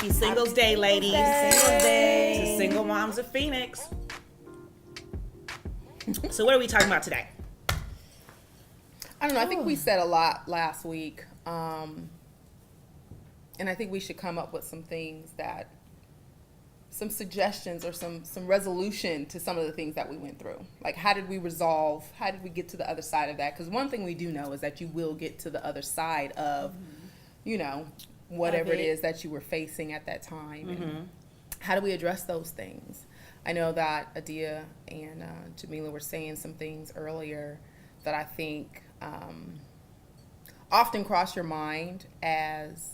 Happy Singles Day, ladies. Singles Day. To single moms of Phoenix. So what are we talking about today? I don't know. I think we said a lot last week. And I think we should come up with some things some suggestions or some resolution to some of the things that we went through. Like, how did we get to the other side of that? Because one thing we do know is that you will get to the other side of, whatever it is that you were facing at that time. And how do we address those things? I know that Adia and Jamila were saying some things earlier that I think often cross your mind as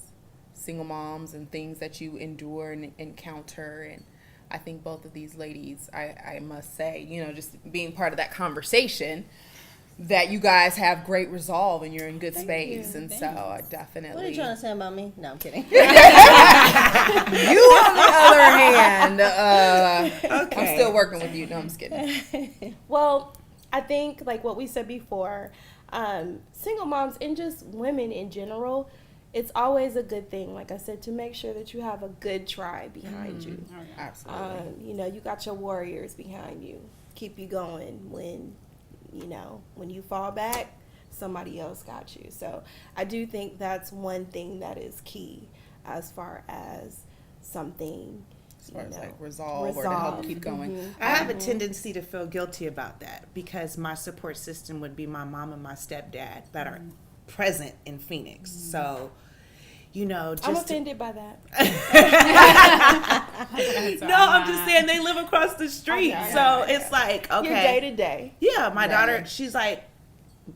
single moms and things that you endure and encounter. And I think both of these ladies, I must say, just being part of that conversation, that you guys have great resolve and you're in good space. And so I definitely... What are you trying to say about me? No, I'm kidding. You, on the other hand, I'm still working with you. No, I'm just kidding. Well, I think, like what we said before, single moms and just women in general, it's always a good thing, like I said, to make sure that you have a good tribe behind you. Oh, yeah. Absolutely. You got your warriors behind you. Keep you going when you fall back, somebody else got you. So I do think that's one thing that is key as far as something, as far as like resolve or to help keep going. I have a tendency to feel guilty about that because my support system would be my mom and my stepdad that are present in Phoenix. So, just I'm offended by that. No, I'm just saying they live across the street. So it's like, okay. Your day to day. Yeah, my daughter, she's like,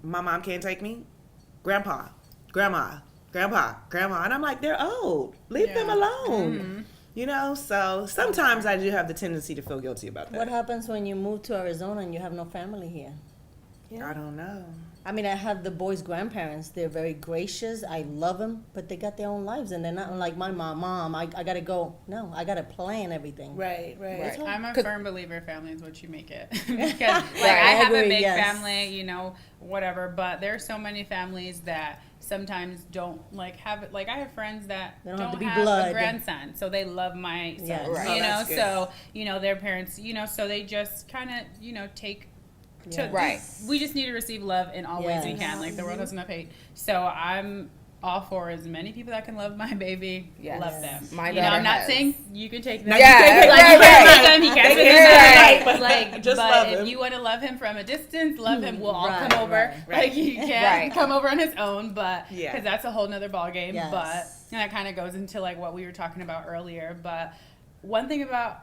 my mom can't take me. Grandpa, grandma. And I'm like, they're old. Leave them alone. So sometimes I do have the tendency to feel guilty about that. What happens when you move to Arizona and you have no family here? Yeah. I don't know. I mean, I have the boys' grandparents. They're very gracious. I love them, but they got their own lives, and they're not like my mom. I got to go. No, I got to plan everything. Right. I'm a firm believer family is what you make it. Because, I have a big family, whatever, but there are so many families that sometimes don't have it. Like, I have friends that don't have a grandson, so they love my son, so, their parents, so they just kind of, take. We just need to receive love in all ways we can. Like, the world has enough hate. So I'm all for as many people that can love my baby. Love them. I'm not saying you can take them. He can't he can't but but if you want to love him from a distance, love him. We'll all come over. Like, he can't come over on his own, but because that's a whole nother ball game. Yes. But that kind of goes into like what we were talking about earlier. But one thing about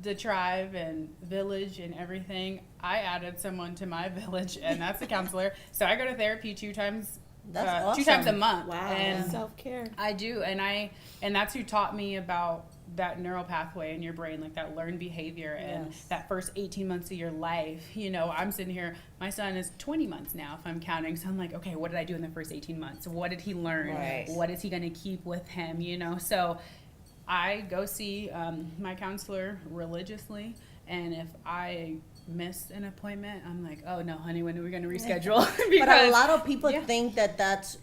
the tribe and village and everything, I added someone to my village, and that's a counselor. So I go to therapy 2 times. That's awesome. 2 times a month. Wow. And Self-care. I do, and that's who taught me about that neural pathway in your brain, like that learned behavior and that first 18 months of your life. I'm sitting here, my son is 20 months now if I'm counting, so I'm like, okay, what did I do in the first 18 months? What did he learn? Right. What is he going to keep with him? So I go see my counselor religiously, and if I miss an appointment, I'm like, oh no, honey, when are we going to reschedule? But a lot of people think that's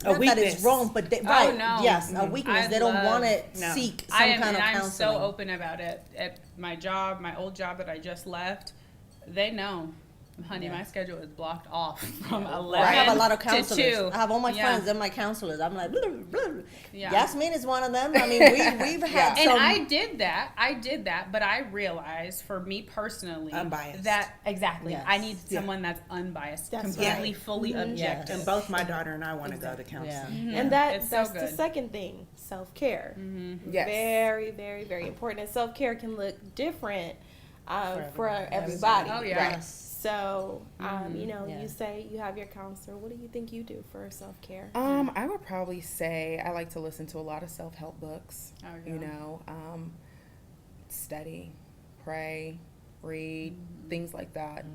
not that it's wrong, but they, a weakness. They don't want to seek some kind of counseling. I'm so open about it. At my job, my old job that I just left, they know. Honey, my schedule is blocked off from 11 I have a lot of to counselors. 2. I have all my friends, they're my counselors. I'm like, blah, blah, blah. Yasmin is one of them. I mean, we've had some. And I did that, but I realized for me personally, unbiased. That I need someone that's unbiased, completely, fully objective. And both my daughter and I want to go to counseling. Yeah. And that's the second thing, self-care. Yes. Very, very, very important. And self-care can look different for everybody. Oh, yeah. Right. So, you say you have your counselor. What do you think you do for self-care? I would probably say I like to listen to a lot of self-help books. Oh, yeah. Study, pray, read, things like that.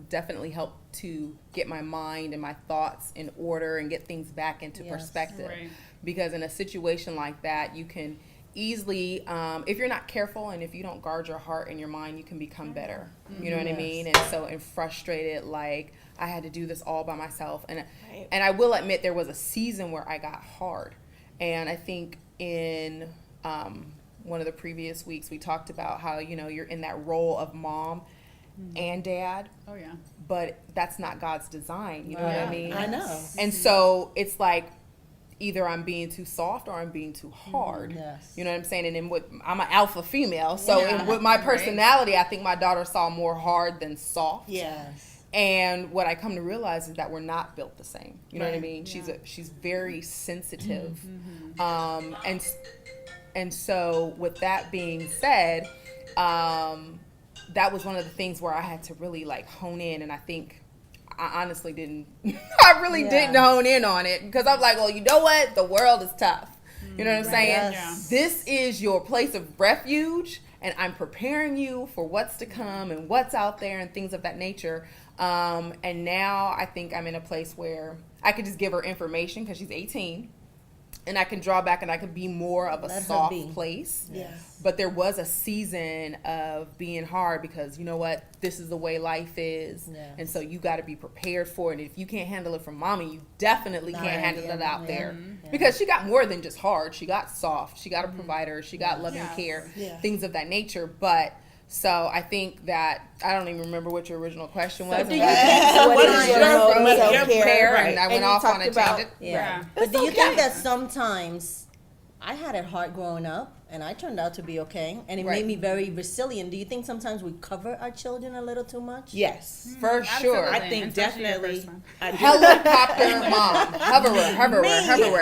Definitely help to get my mind and my thoughts in order and get things back into perspective. Right. Because in a situation like that, you can easily, if you're not careful and if you don't guard your heart and your mind, you can become bitter. You know what I mean? And frustrated, like I had to do this all by myself. And I will admit there was a season where I got hard. And I think in one of the previous weeks, we talked about how, you know, you're in that role of mom and dad, Oh yeah. but that's not God's design. You know what I mean? I know. And so it's like either I'm being too soft or I'm being too hard. Yes. You know what I'm saying? And then I'm an alpha female, so Yeah. with my Right. personality, I think my daughter saw more hard than soft. Yes. And what I come to realize is that we're not built the same. You know what I Right. mean? Yeah. She's very sensitive, and so with that being said, that was one of the things where I had to really like hone in, and I think I honestly didn't. I really didn't hone in on it because I'm like, well, you know what? The world is tough. You know what I'm saying? Yes. This is your place of refuge, and I'm preparing you for what's to come and what's out there and things of that nature. And now I think I'm in a place where I could just give her information because she's 18, and I can draw back and I could be more of a Let her soft be. place. Yes. But there was a season of being hard because, you know what, this is the way life is. Yes. And so you got to be prepared for it. And if you can't handle it from mommy, you definitely can't handle it out there. Yeah. Because she got more than just hard. She got soft. She got a provider. She got loving Yes. care, Yeah. things of that nature. But so I think that, I don't even remember what your original question was. do you think what is your From self-care? and I And went you off on talked a about- tangent. Yeah. Yeah. But do you okay. think that sometimes I had it hard growing up and I turned out to be okay and it Right. made me very resilient? Do you think sometimes we cover our children a little too much? Yes. For sure. Absolutely. I think Especially your definitely. first one. I do. Helicopter mom, hoverer,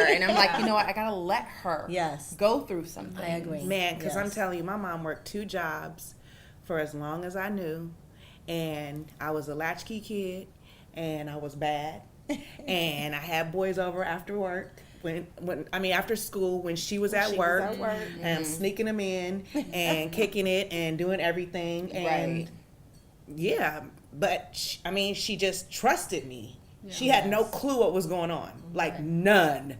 and I'm like, you know what? I gotta let her Yes. go through something. I agree. Man, because I'm Yes. telling you, my mom worked 2 jobs for as long as I knew, and I was a latchkey kid, and I was bad, and I had boys over after work. After school when she was at work, and I'm sneaking them in and kicking it and doing everything, and Right. yeah, but she just trusted me. She had no clue what was going on, like none.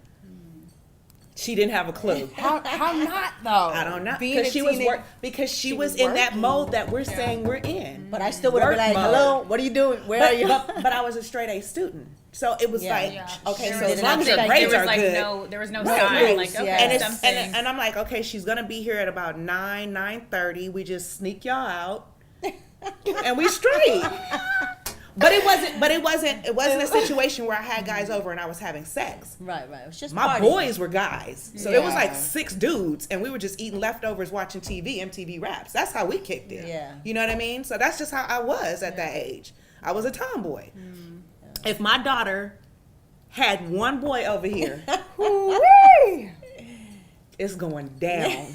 She didn't have a clue. How not though? I don't know Being because a she was teenage- because she was was in that working. mode that we're saying we're in. But I still would have been Work like, mode. hello, what are you doing? Where are you? But I was a straight A student, so it was Yeah. like, Yeah. okay, There so was as long as nothing. your there grades was are like good, there was no Right. sign. Like, Yes. okay, and it's something. and I'm like, okay, she's gonna be here at about 9:30. We just sneak y'all out, and we straight. But it wasn't a situation where I had guys over and I was having sex. Right. It was just My party. boys were guys, so it was like Yeah. 6 dudes, and we were just eating leftovers, watching TV, MTV Raps. That's how we kicked it. Yeah. You know what I mean? So that's just how I was at that age. I was a tomboy. If my daughter had one boy over here, Woo-wee. it's going down.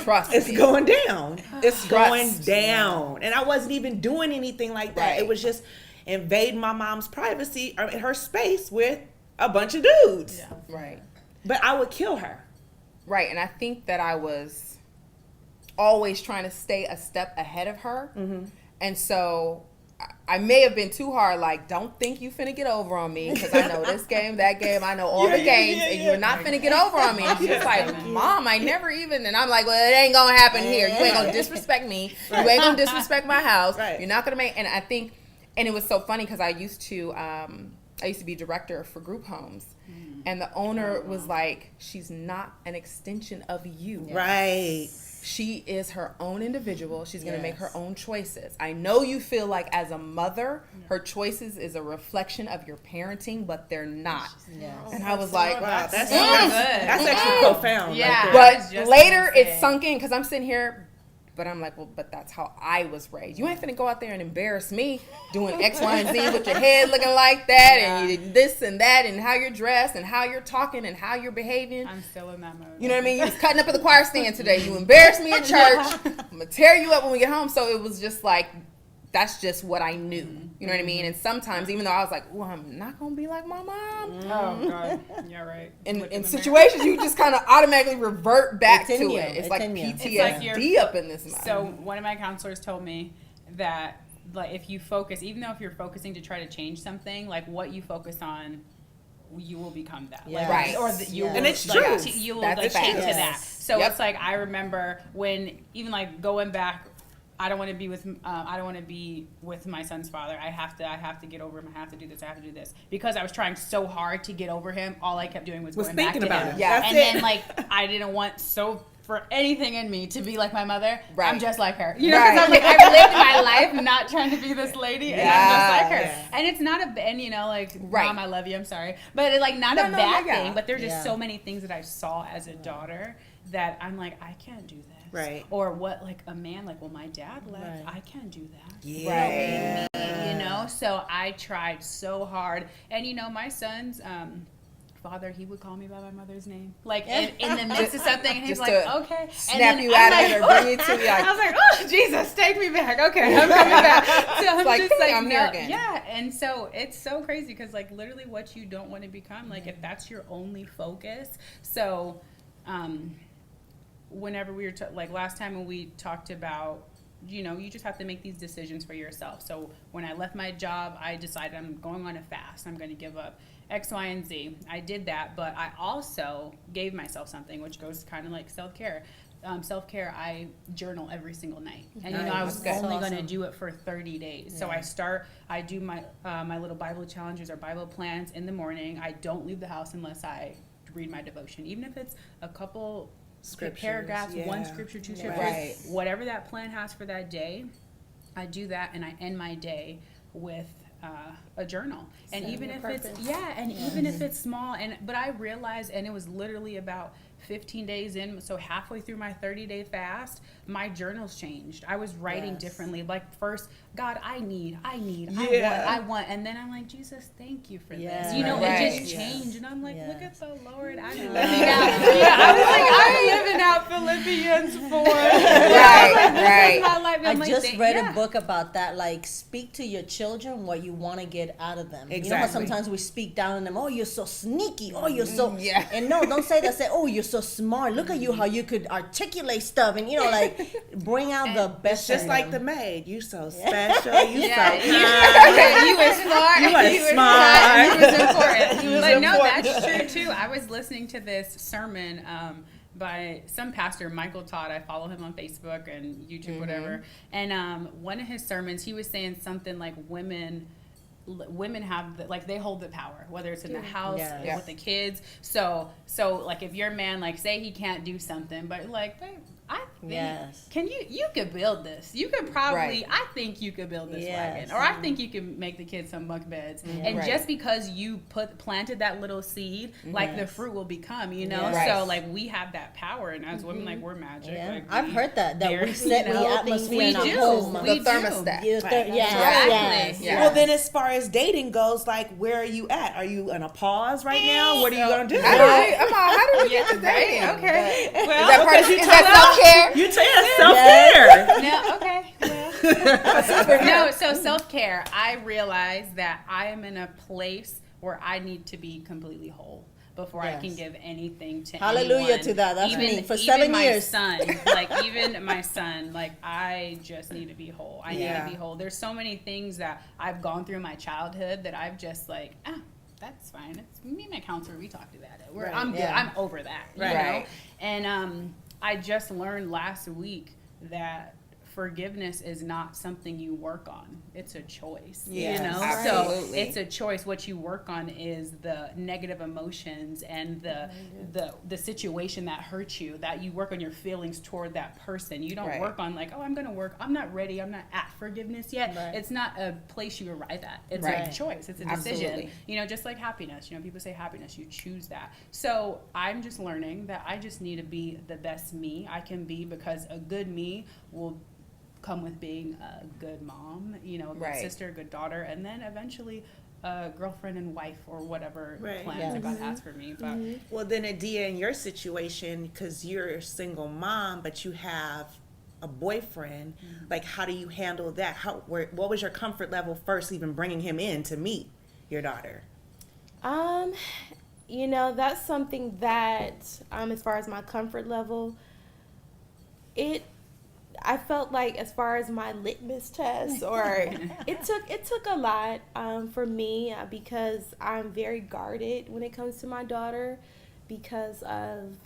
Trust It's me. going down. It's going Trust. down. And I wasn't even doing anything like that. Right. It was just invading my mom's privacy or her space with a bunch of dudes. Yeah. Right. But I would kill her. Right. And I think that I was always trying to stay a step ahead of her. Mm-hmm. And so I may have been too hard, like, don't think you finna get over on me because I know this game, that game, I know all the games, and you're not finna get over on me. And she's like, Mom, I never even, and I'm like, well, it ain't gonna happen here. You ain't gonna disrespect me. You ain't gonna disrespect my house. Right. You're not gonna make, and I think, and it was so funny because I used to be director for group homes. And the owner was like, she's not an extension of you. Right. She is her own individual. She's going to make her Yes. own choices. I know you feel like as a mother, her choices is a reflection of your parenting, but they're not. Yes. And I was like, Wow, that's so good. that's actually profound. Yeah. Right there. but I was just later gonna say. it sunk in because I'm sitting here, but I'm like, well, but that's how I was raised. You ain't finna go out there and embarrass me doing X, Y, and Z with your head looking like that and you did this and that and how you're dressed and how you're talking and how you're behaving. I'm still in that mode. You know what I mean? You was cutting up at the choir stand today. You embarrassed me at church. I'm gonna tear you up when we get home. So it was just like, that's just what I knew. You know what I mean? And sometimes, even though I was like, oh, I'm not gonna be like my mom. Oh God. Yeah, right. In Look in the situations, you just kind of automatically revert back It's to in you. it. It's It's like in you. PTSD It's like you're- up in this mind. So one of my counselors told me that like if you focus, even though if you're focusing to try to change something, like what you focus on, you will become that. Like, Yes. Right. Or you Yes. will, And it's like, true. You will That's like a fact. take to that. Yes. So Yep. it's like I remember when even like going back. I don't want to be with. I don't want to be with my son's father. I have to get over him. I have to do this. I have to do this because I was trying so hard to get over him. All I kept doing was going thinking back to about him. it. Yeah. That's And it. then like I didn't want so for anything in me to be like my mother, Right. I'm just like her. You know, because I'm like, I've lived my life not trying to be this lady, and I'm just like her. Yeah. And it's not a, and you know, like, Right. Mom, I love you, I'm sorry. But it's like not a No, bad yeah. thing, but there's just Yeah. so many things that I saw as a daughter that I'm like, I can't do this. Right. Or what, like a man, like, well, my dad left, Right. I can't do that. Yeah. You know, so I tried so hard. And, you know, my son's, father, he would call me by my mother's name, like in the midst of something, and he's Just like, to okay, snap and then you I'm out of like, it or bring you to the, like, I was like, oh Jesus, take me back. Okay, I'm coming back. So I'm like, just like, I'm no, here again. yeah. And so it's so crazy because like literally what you don't want to become, like if that's your only focus. So, whenever we were like last time when we talked about, you know, you just have to make these decisions for yourself. So when I left my job, I decided I'm going on a fast. I'm going to give up X, Y, and Z. I did that, but I also gave myself something, which goes kind of like self-care. Self-care, I journal every single night. And, you know, I was Nice. only That's going to awesome. do it for 30 days. So I do my my little Bible challenges or Bible plans in the morning. I don't leave the house unless I read my devotion, even if it's a couple Scriptures, paragraphs, one yeah. scripture, two scriptures, Right. whatever that plan has for that day. I do that, and I end my day with a journal. And even if it's even if it's small, but I realized, and it was literally about 15 days in, so halfway through my 30-day fast, my journals changed. I was writing Yes. differently. Like first, God, I Yeah. want, and then I'm like, Jesus, thank you for Yes. this. You know, Right. it just changed, and I'm like, look at Yes. the Lord. I'm living out. Yeah, I was like, I'm living out Philippians 4. Right. My life. I I'm like, just thank- read yeah. a book about that. Like, speak to your children what you want to get out of them. You know how Exactly. sometimes we speak down on them. Oh, you're so sneaky. Oh, you're so. Yeah. And no, don't say that. Say, oh, you're so smart. Look at you, how you could articulate stuff, and you know, like, bring out the It's best. just in like the them. maid. You so special. You Yeah, so you, kind. you was smart. You was was smart. kind, You was important. You was But no, important. that's true too. I was listening to this sermon by some pastor, Michael Todd. I follow him on Facebook and YouTube, whatever. And one of his sermons, he was saying something like women have like they hold the power, whether it's in the house Yeah. with the kids. So like if your man, like, say he can't do something, but like, babe, I think Yes. can you could build this. You could probably Right. I think you could build this Yes. wagon, or I think you can make the kids some bunk beds. And Right. just because you planted that little seed, like the fruit will become, you know. Yes. Right. So like we have that power, and as women, like we're magic. Yeah, Like, I've heard that they're- we set you the know, atmosphere we in our do. home. The We do. thermostat. Yeah, Right. yes. Yeah. Well, then as far as dating goes, like, where are you at? Are you on a pause right now? What are you going to do? How do we get to dating? Right, okay. Is Well, that part? because you Is that self-care? You tell self-care. no, okay. Well. No, so self-care. I realize that I am in a place where I need to be completely whole before I can Yes. give anything to Hallelujah anyone. to that. That's me. For even 7 my years. son, even my son, like I just need to be whole. I need Yeah. to be whole. There's so many things that I've gone through in my childhood that I've just like, that's fine. It's me and my counselor. We talked about it. Right. I'm good. Yeah. I'm over that. You Right. know? And I just learned last week that forgiveness is not something you work on. It's a choice. Yes, You know? absolutely. So it's a choice. What you work on is the negative emotions and the situation that hurts you, that you work on your feelings toward that person. You don't Right. work on like, I'm not ready, I'm not at forgiveness yet. Right. It's not a place you arrive at. It's Right. a choice. It's a decision. Absolutely. You know, just like happiness. You know, people say happiness, you choose that. So I'm just learning that I just need to be the best me I can be, because a good me will come with being a good mom, you know, a good Right. sister, a good daughter, and then eventually a girlfriend and wife, or whatever Right. plans that Yes. God has for me. But Well, then, Adia, in your situation, because you're a single mom, but you have a boyfriend, like, how do you handle that? What was your comfort level first, even bringing him in to meet your daughter? You know, that's something that, as far as my comfort level, I felt like, as far as my litmus test, or it took a lot for me, because I'm very guarded when it comes to my daughter, because of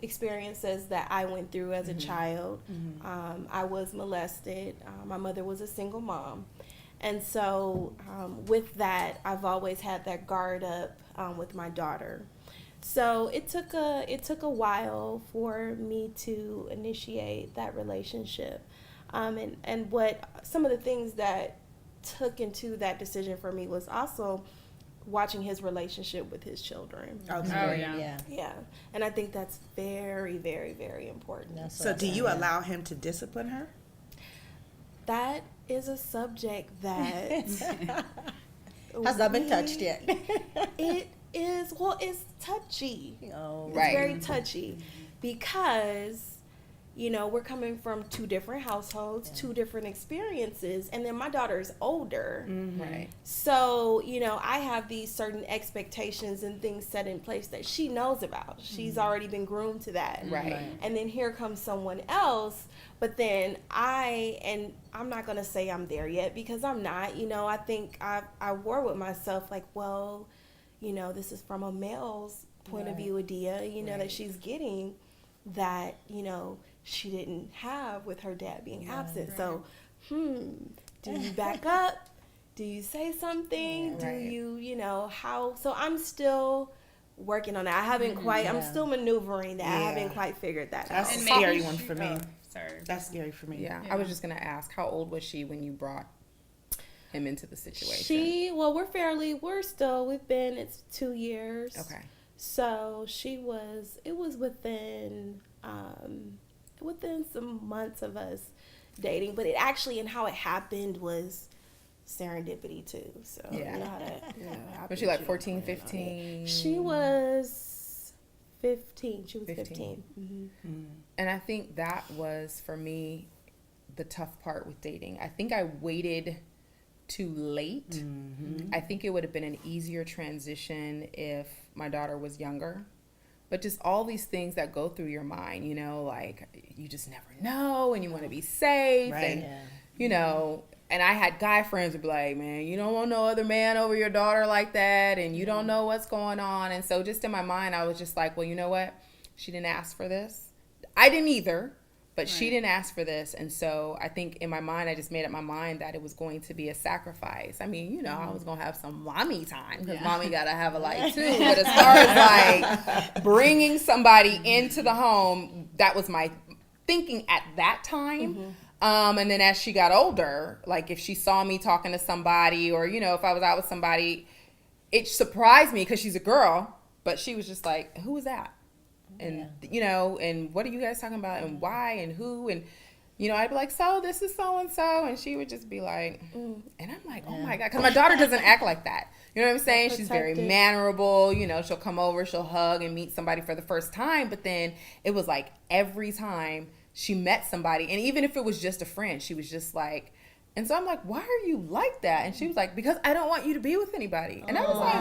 experiences that I went through as a child. I was molested. My mother was a single mom. And so with that, I've always had that guard up with my daughter. So it took a while for me to initiate that relationship, and what some of the things that took into that decision for me was also watching his relationship with his children. Okay. Yeah, and I think that's very, very, very important. So do you allow him to discipline her? That is a subject that Has not been touched yet. It is, well, it's touchy. Oh, It's Right. very touchy because, you know, we're coming from two different households, two different experiences, and then my daughter is older. Right. So, you know, I have these certain expectations and things set in place that she knows about. She's already been groomed to that. Right. And then here comes someone else, but then I'm not going to say I'm there yet because I'm not. You know, I think I war with myself like, well, you know, this is from a male's point of view, Adia, you know, that she's getting that, you know, she didn't have with her dad being absent. So, do you back up? Do you say something? Do you, you know, how? So I'm still working on that. I haven't quite, I'm still maneuvering that. I haven't quite figured that out. That's a And scary maybe one for me. Sorry. That's scary for me. Yeah. I was just going to ask, how old was she when you brought him into the situation? It's 2 years. Okay. So it was within some months of us dating, but it actually, and how it happened was serendipity too. So Yeah. you know how that, you know, happens. Was she like You don't 14, plan on it. 15? She was 15. She was 15. 15. And I think that was, for me, the tough part with dating. I think I waited too late. I think it would have been an easier transition if my daughter was younger. But just all these things that go through your mind, you know, like you just never know and you want to be safe. Right. And, you know, and I had guy friends who'd be like, man, you don't want no other man over your daughter like that. And you don't know what's going on. And so just in my mind, I was just like, well, you know what? She didn't ask for this. I didn't either. But she didn't ask for this. And so I think in my mind, I just made up my mind that it was going to be a sacrifice. I mean, you know, I was going to have some mommy time because mommy got to have a life too. But as far as like bringing somebody into the home, that was my thinking at that time. And then as she got older, like if she saw me talking to somebody or, you know, if I was out with somebody, it surprised me because she's a girl. But she was just like, who was that? And, you know, and what are you guys talking about and why and who? And, you know, I'd be like, so this is so-and-so. And she would just be like, and I'm like, oh my God. Because my daughter doesn't act like that. You know what I'm saying? She's very mannerable. You know, she'll come over, she'll hug and meet somebody for the first time. But then it was like every time she met somebody, and even if it was just a friend, she was just like, and so I'm like, why are you like that? And she was like, because I don't want you to be with anybody. And I was like,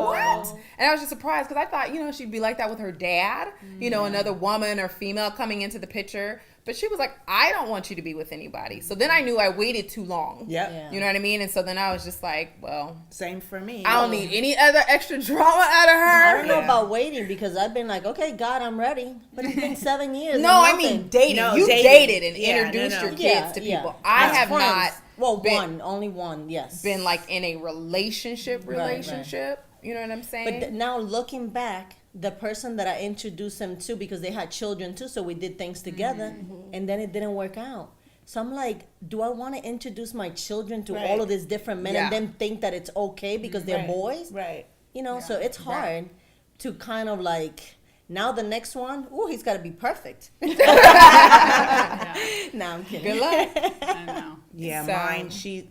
what? And I was just surprised because I thought, you know, she'd be like that with her dad, you know, another woman or female coming into the picture. But she was like, I don't want you to be with anybody. So then I knew I waited too long. Yep. You know what I mean? And so then I was just like, well, Same for me. I don't need any other extra drama out of I her. don't know about waiting because I've been like, okay, God, I'm ready. But it's been 7 years. No, and I mean nothing. dating. No, You dating. dated and Yeah, introduced no. your kids to people. I As have friends. not Well, been- only one, yes. been like in a relationship. Right. You know what I'm saying? But now looking back, the person that I introduced them to, because they had children too, so we did things together, and then it didn't work out. So I'm like, do I want to introduce my children to all of these different men and then think that it's okay because they're boys? Right. You know, so it's hard to kind of like, now the next one, oh, he's got to be perfect. No, I'm kidding. Good luck. I know. Yeah, So- mine. She's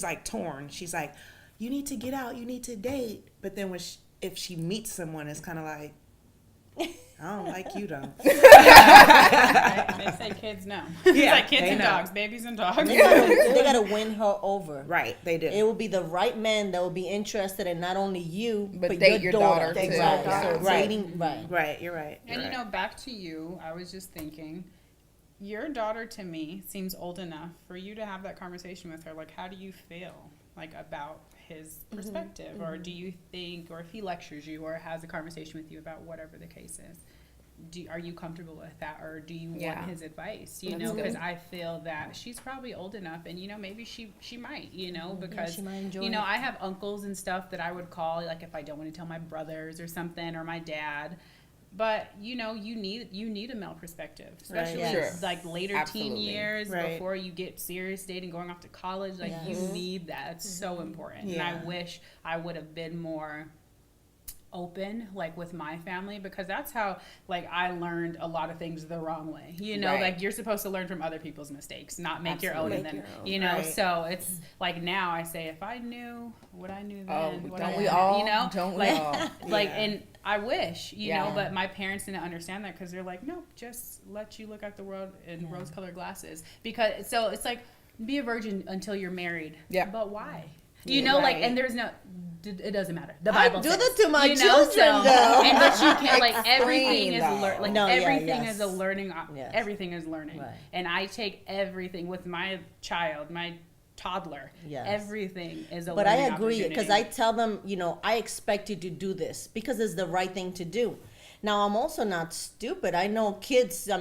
like torn. She's like, you need to get out. You need to date. But then if she meets someone, it's kind of like, I don't like you though. They say kids know. It's Yeah, like kids they and know. dogs, babies and dogs. They gotta win her over. Right, they do. It will be the right man that will be interested in not only you, But but date your your daughter, daughter. too. Right. Yeah. So Right. dating, right. Right, you're right. And you know, back to you, I was just thinking, your daughter to me seems old enough for you to have that conversation with her. Like, how do you feel like about his perspective? Or do you think, or if he lectures you or has a conversation with you about whatever the case is, are you comfortable with that, or do you Yeah. want his advice? You That's know, good. because I feel that she's probably old enough, and maybe she might, because she might enjoy it. I have uncles and stuff that I would call, like if I don't want to tell my brothers or something, or my dad. But you need a male perspective, especially Right. Sure. like later teen Absolutely. years, Right. before you get serious dating, going off to college. Like you need that. It's so important. Yeah. And I wish I would have been more open, like with my family, because that's how like I learned a lot of things the wrong way. Right. Like you're supposed to learn from other people's mistakes, not make your own. Absolutely. And Make then your own. Right. so it's like now I say, if I knew what I knew then, what don't I we know, all? Don't we like, all? like, Yeah. and I wish, Yeah. but my parents didn't understand that, because they're like, no, just let you look at the world in rose-colored glasses. Because so it's like, be a virgin until you're married. Yeah. But why? Right. Like, and there's no, it doesn't matter. The I Bible do says, that to my so, children, though. and that you can't, like, everything is though. like No, yeah, everything yes. is a learning. Yes. Everything is learning, Right. and I take everything with my child, my toddler. Yes. Everything is a But I learning agree, because I opportunity. tell them, I expect you to do this because it's the right thing to do. Now, I'm also not stupid. I know kids, I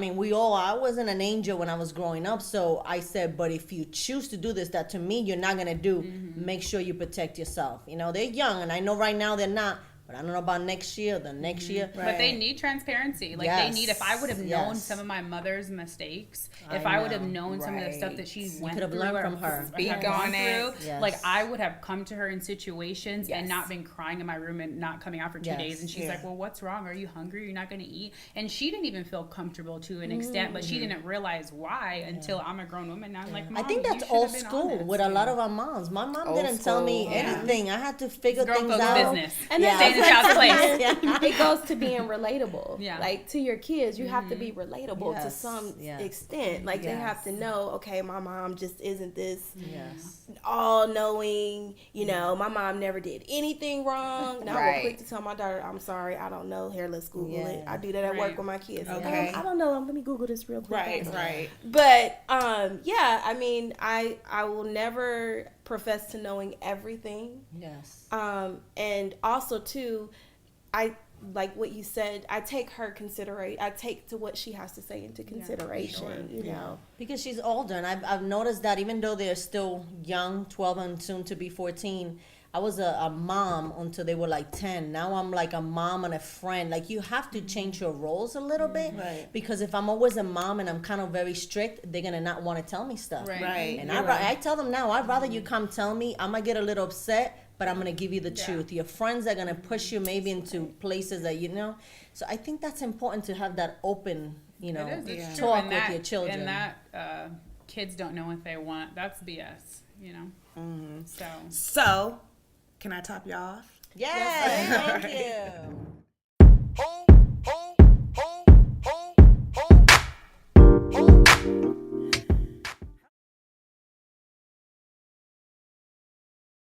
wasn't an angel when I was growing up, so I said, but if you choose to do this, that to me, you're not going to do, make sure you protect yourself. They're young, and I know right now they're not, but I don't know about next year, the next year. But they need transparency. Like Yes. they need. If I would have known Yes. some of my mother's mistakes, I if I would have know. known some of the stuff Right. that she You went could have through, learned or from her. had Speak gone on it. through, Yes. like I would have come to her in situations and Yes. not been crying in my room and not coming out for 2 Yes. days. And she's Yeah. like, "Well, what's wrong? Are you hungry? You're not going to eat?" And she didn't even feel comfortable to an extent, but she didn't realize why until I'm a grown woman now. I'm like, I Mom, think you that's should old have been school honest. with a lot of our moms. My mom Old didn't tell me school, yeah. anything. I had to figure Grown things folks' out. business. And Yeah. Stay in the child's place. Yeah. It goes to being relatable. Yeah. Like to your kids, you have to be relatable to Yes, some yes. extent. Like they have Yes. to know, okay, my mom just isn't this Yes. all knowing, my mom never did anything wrong. Now I'm Right. quick to tell my daughter, I'm sorry, I don't know. Here, let's Google it. Yeah. I do that at Right. work with my kids. Okay. I don't know. Let me Google this real quick. Right, right. But yeah, I mean, I will never profess to knowing everything. Yes. And also too, I like what you said. I take I take to what she has to say into consideration. You know. Because she's older, and I've noticed that even though they're still young, 12 and soon to be 14, I was a mom until they were like 10. Now I'm like a mom and a friend. Like you have to change your roles a little bit. Right. Because if I'm always a mom and I'm kind of very strict, they're gonna not want to tell me stuff. Right. Right. And You're right. I tell them now, I'd rather you come tell me. I'm gonna get a little upset, but I'm gonna give you the truth. Your friends are gonna push you maybe into places that So I think that's important to have that open, It is. It's Yeah. true. talk And with that, your children. And that kids don't know what they want. That's BS. So. So, can I top you off? Yes, thank you.